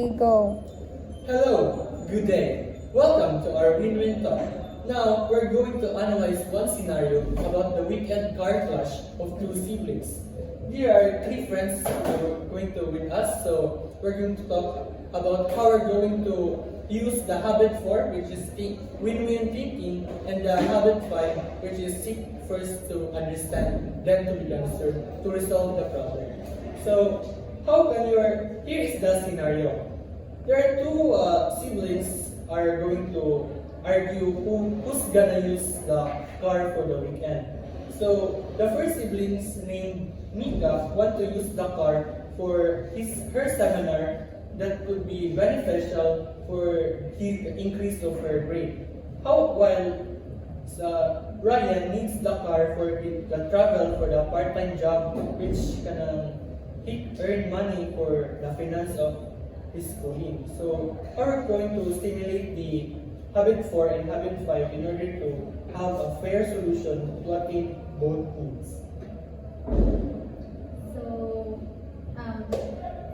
Go. Hello, good day. Welcome to our Win-Win Talk. Now, we're going to analyze one scenario about the weekend car clash of two siblings. There are three friends who are going to with us, so we're going to talk about how we're going to use the habit 4, which is win-win thinking, and the habit 5, which is seek first to understand, then to be answered, to resolve the problem. So, here is the scenario. There are two siblings are going to argue who's gonna use the car for the weekend. So the first siblings named Mika want to use the car for her seminar that could be beneficial for the increase of her grade. While Ryan needs the car for the travel for the part-time job which can he earn money for the finance of his schooling. So we're going to stimulate the habit 4 and habit 5 in order to have a fair solution to attain both needs. So,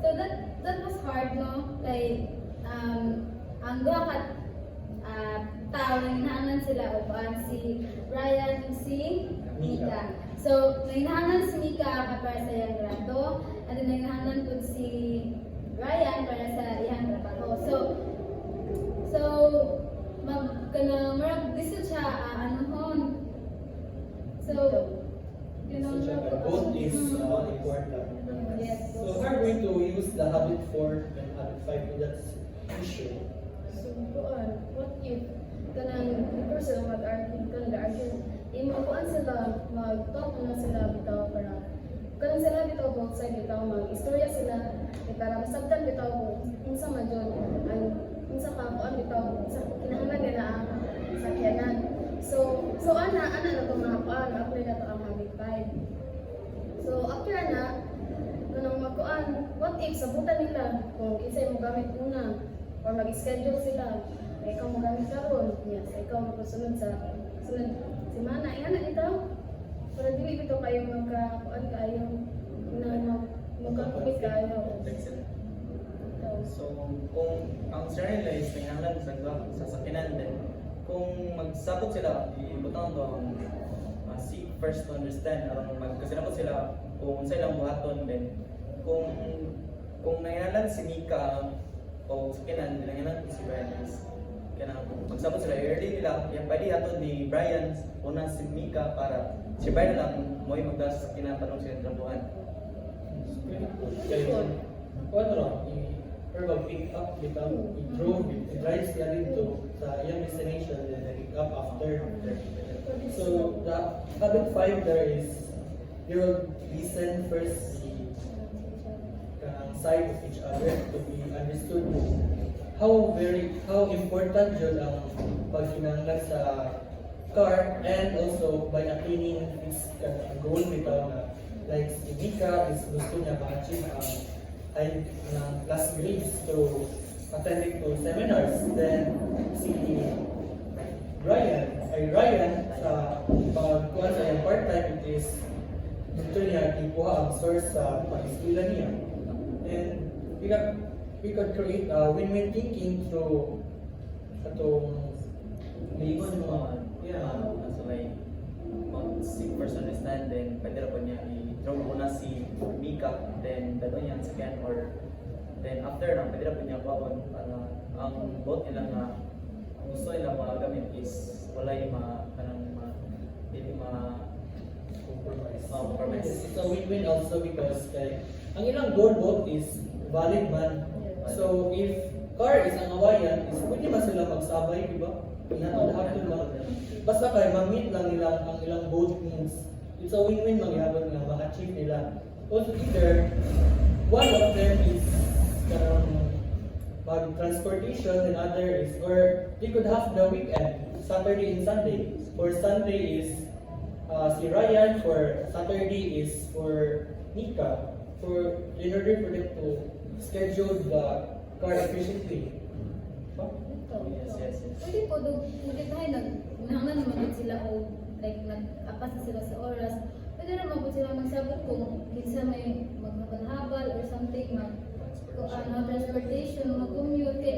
that was hard, no? Like, ang duha ka tao nanginahanan sila uban si Ryan ug si Mika. So, nanginahanan si Mika para sa iyang grado, and then nanginahanan pud si Ryan para sa iyang trabaho. So marag lisod siya anuhon. So, you know, Both is important. yes. So we're going to use the habit 4 and habit 5 in that issue. So, what if kanang person mag-argue, imakuan sila, mag-talk na sila bitaw para kanang sila bitaw both side bitaw mag-istorya sila para masabtan bitaw kung sa madyon ang unsa ka kuan bitaw sa kinahanglan nila ang sakyanan. So ana na to mga kuan apply na to ang habit 5. So after na kanang magkuan, what if sabutan nila kung kinsay mo gamit una or mag-schedule sila ay ikaw mo gamit karon yes ikaw magsunod sa sunod semana ana ito para dili bitaw kayo magka-kuan kayo na magka-commit kayo. So, kung ang scenario nila is nangyayari sa sakinan din, kung magsabot sila, ibutang to ang seek first to understand, magkasinabot sila kung sa ilang buhaton din. Kung nangyayari si Mika o sakinan, nangyayari si Brian is magsabot sila early nila, yung pwede ato ni Brian, una si Mika para si Brian lang mo yung magdas sa kinatanong silang trabuhan. Or pick up bitaw, i-drove, i-drive siya dito sa iyang destination and then pick up after. So the habit 5 there is you will listen first the side of each other to be understood how important yun ang paghinanglan sa car and also by attaining its goal bitaw na like si Mika is gusto niya ma-achieve ang class grades to attending to seminars. Then si Ryan sa pagkuhan sa iyang part-time it is dito niya ikuha ang source sa pag-eskwela niya. And we could create a win-win thinking through atong Maybe mo, yeah. so like, seek first understanding, pwede na po niya i-draw muna si Mika, then dalo niya sa second, or then after na, pwede na po niya kuha para ang both nila nga gusto nila magamit is wala yung compromise. It's a win-win also because ang ilang goal both is valid man. So if car is ang awayan, is pwede ba sila magsabay, di ba? Hapon lang. Basta kay ma-meet lang nila ang ilang both needs. It's a win-win magyapon nga ma-achieve nila. Also either one of them is mag-transportation and other is, or they could have the weekend, Saturday and Sunday. For Sunday is si Ryan, for Saturday is for Mika. In order for them to schedule the car efficiently. Yes. Pwede po, pwede tayo nagnaman naman sila o like nag-apas na sila sa oras. Pwede naman po sila magsabot kung kinsa may maghabal or something transportation, mag-commute,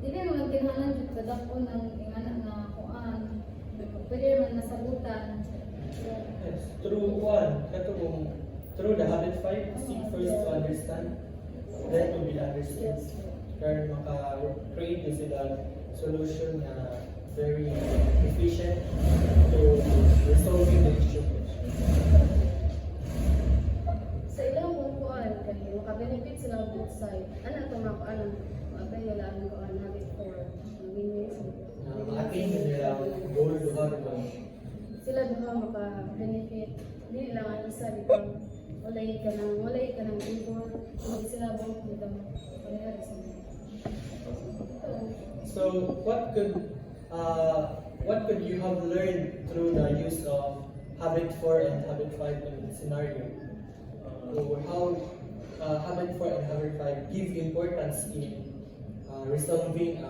dili naman kinahanglan jud kadako ng ingana nga kuan. Pwede naman nasabutan. So, Yes, through one, through the habit 5, seek first to understand, then to be understood. Kaya maka-create yun sila solution na very efficient to resolving the issue. Sa ilang kung kuan kay maka-benefit sila both side. Ano to mga kuan ang nila ang kuan habit for win-win. Ating nila goal to have Sila duha maka-benefit. Dili lang ang isa dito. Walay ka ng import. Hindi sila both dito. Kaya sa So what could you have learned through the use of habit 4 and habit 5 in the scenario? So how habit 4 and habit 5 give importance in resolving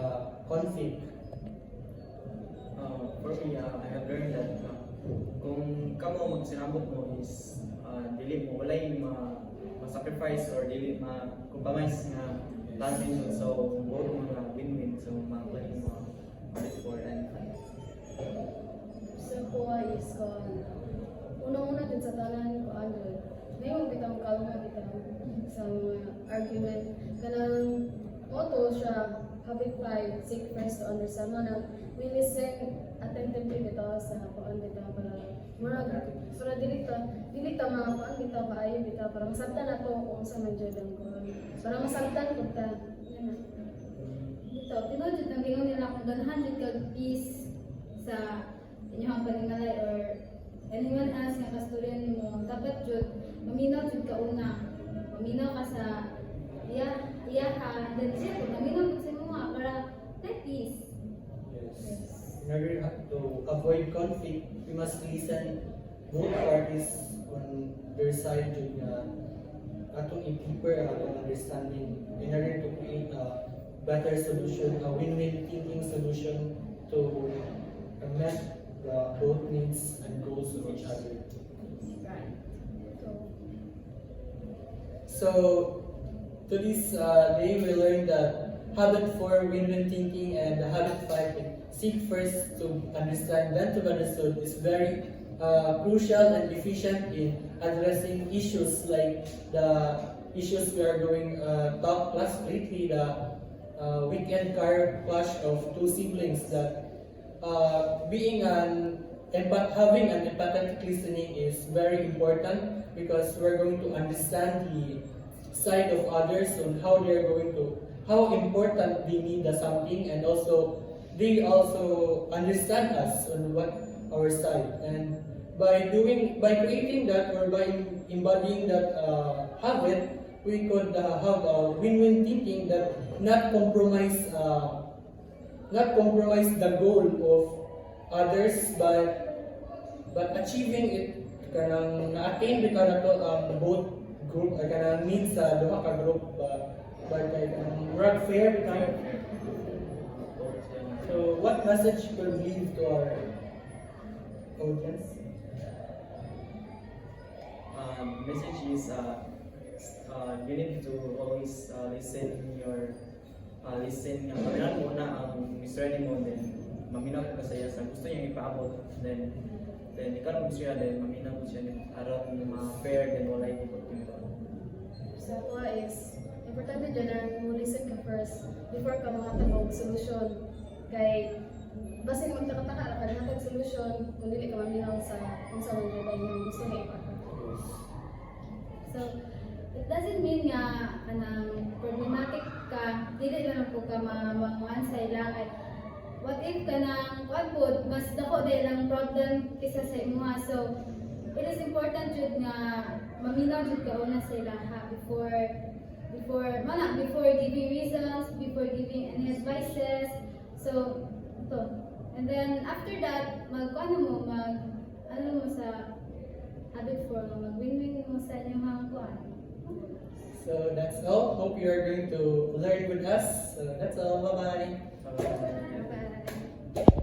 conflict? For me, I have learned that kung kamo magsinabot mo is dili mo walay ma-sacrifice or dili ma-compromise nga planning, so both mo na win-win, so ma-apply mo habit 4 and 5. So kuha is kuan. Unang-una din sa tanan ko ano. Ngayon bitang kalma bitang sa mga argument kanang motto siya habit 5 seek first to understand mo na we listen attentively bitaw sa kuan bitaw para dili ta mga kuan bitaw kaayo bitaw para masabtan nato kung sa man jud ang kuan para masabtan pud ta yan na. dito, tinuod jud ang gingon nila kung ganahan jud kag peace sa inyong paningalay or anyone else nga kasturyan nimo, dapat jud maminaw jud ka una. Maminaw ka sa iya ka, and then siya kung maminaw jud sa imo nga para kay peace. Yes. In order to avoid conflict, we must listen both parties on their side to atong i-deeper atong understanding in order to create a better solution, a win-win thinking solution to meet both needs and goals of each other. Right. So, to this day, we learned that habit 4, win-win thinking, and the habit 5, seek first to understand, then to be understood, is very crucial and efficient in addressing issues like the issues we are going talk plus lately, the weekend car clash of two siblings. That having an empathetic listening is very important because we're going to understand the side of others on how important they need something, and also they also understand us on what our side. And by creating that or by embodying that habit, we could have a win-win thinking that not compromise the goal of others, but achieving it kanang na-attain bitaw nato ang both group ay kanang needs sa duha ka group by kay kanang work fair bitaw. So what message could we leave to our audience? Message is you need to always listen nga paminan mo na ang mister mo, then maminaw ka sa iya sa gusto niyang ipaabot, then ikaw mo siya, then maminaw mo siya aron fair, then wala yung ipagpinto. Sa kuha is importante dyan na mo listen ka first before ka makatagong solution. Kay basin magtakataka ka na hatag solution kung dili ka maminaw sa kung sa man jud ang gusto niya ipakita. So, it doesn't mean nga anang problematic ka, dili na po ka mamuan sa ilang ay what if ka nang pagod, mas dako dahil ang problem kisa sa imo. So, it is important jud nga maminaw jud ka una sa ilang before giving reasons, before giving any advices. So, ito. And then after that, ano mo sa habit 4, mag-win-win mo sa inyong hangkuan. So that's all. Hope you are going to learn with us. So that's all. Bye-bye. So,